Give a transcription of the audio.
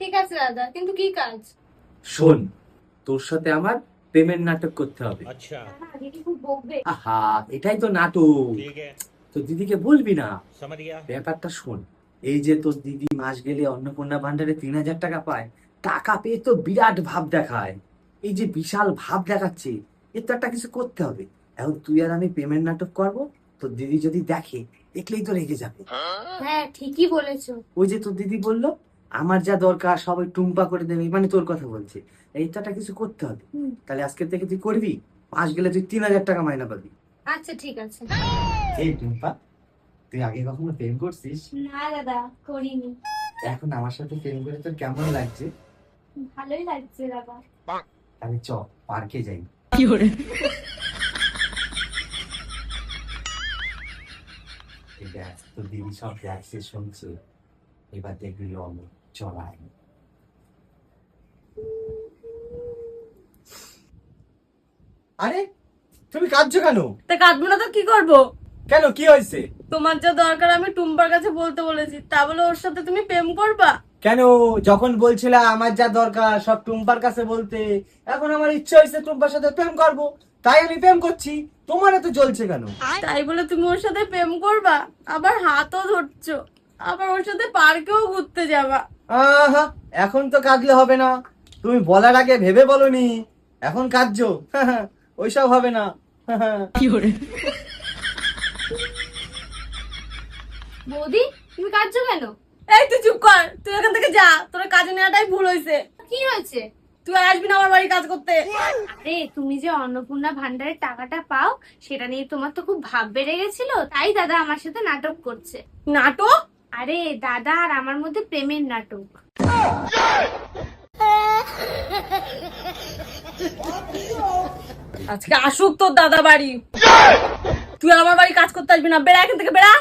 ঠিক আছে দাদা, কিন্তু কি কাজ? শোন, তোর সাথে আমার প্রেমের নাটক করতে হবে। अच्छा না, দিদি খুব বকবে। আহা, এটাই তো নাটক। ठीक है তোর দিদিকে বলবি না। समझ गया ব্যাপারটা শোন, এই যে তোর দিদি মাস গেলে অন্নপূর্ণা ভান্ডারে 3,000 টাকা পায়, টাকা পেয়ে তো বিরাট ভাব দেখায়। এই যে বিশাল ভাব দেখাচ্ছে, এর তো একটা কিছু করতে হবে। এখন তুই আর আমি প্রেমের নাটক করব, তোর দিদি যদি দেখে, দেখলেই তো রেগে যাবে। হ্যাঁ, ঠিকই বলেছো। ওই যে তোর দিদি বললো আমার যা দরকার সবাই টুম্পা করে দেবে, মানে তোর কথা বলছে। এই তো একটা কিছু করতে হবে। তাহলে আজকে থেকে তুই করবি, মাস গেলে তুই 3,000 টাকা মাইনা পাবি। আচ্ছা, ঠিক আছে। এই টুম্পা, তুই আগে কখনো প্রেম করছিস? না দাদা, করিনি। এখন আমার সাথে প্রেম করে তোর কেমন লাগছে? ভালোই লাগছে দাদা। তাহলে চ, পার্কে যাই। এই দেখ, তোর দিদি সব দেখছে শুনছে, এবার দেখবি লম চলায়। আরে তুমি কাঁদছো কেন? তা কাঁদবো না তো কি করবো? কেন, কি হয়েছে? তোমার যা দরকার আমি টুম্পার কাছে বলতে বলেছি, তা বলে ওর সাথে তুমি প্রেম করবা? কেন, যখন বলছিলা আমার যা দরকার সব টুম্পার কাছে বলতে, এখন আমার ইচ্ছা হয়েছে টুম্পার সাথে প্রেম করব, তাই আমি প্রেম করছি। তোমার এত জ্বলছে কেন? তাই বলে তুমি ওর সাথে প্রেম করবা, আবার হাতও ধরছো, আবার ওর সাথে পার্কেও ঘুরতে যাবা? আহা, এখন তো কাঁদলে হবে না। তুমি বলার আগে ভেবে বলনি, এখন কাঁদছো। ওইসব হবে না। বৌদি, তুমি কাঁদছো কেন? এই তুই চুপ কর, তুই এখান থেকে যা, তোর কাজে নেওয়াটাই ভুল হয়েছে। কি হয়েছে? তুই আর আসবি না আমার বাড়ি কাজ করতে। আরে, তুমি যে অন্নপূর্ণা ভান্ডারের টাকাটা পাও, সেটা নিয়ে তোমার তো খুব ভাব বেড়ে গেছিল, তাই দাদা আমার সাথে নাটক করছে। নাটক? আরে দাদা আর আমার মধ্যে প্রেমের নাটক। আজকে আসুক তোর দাদা বাড়ি, তুই আমার বাড়ি কাজ করতে আসবি না, বেড়া এখান থেকে বেড়া।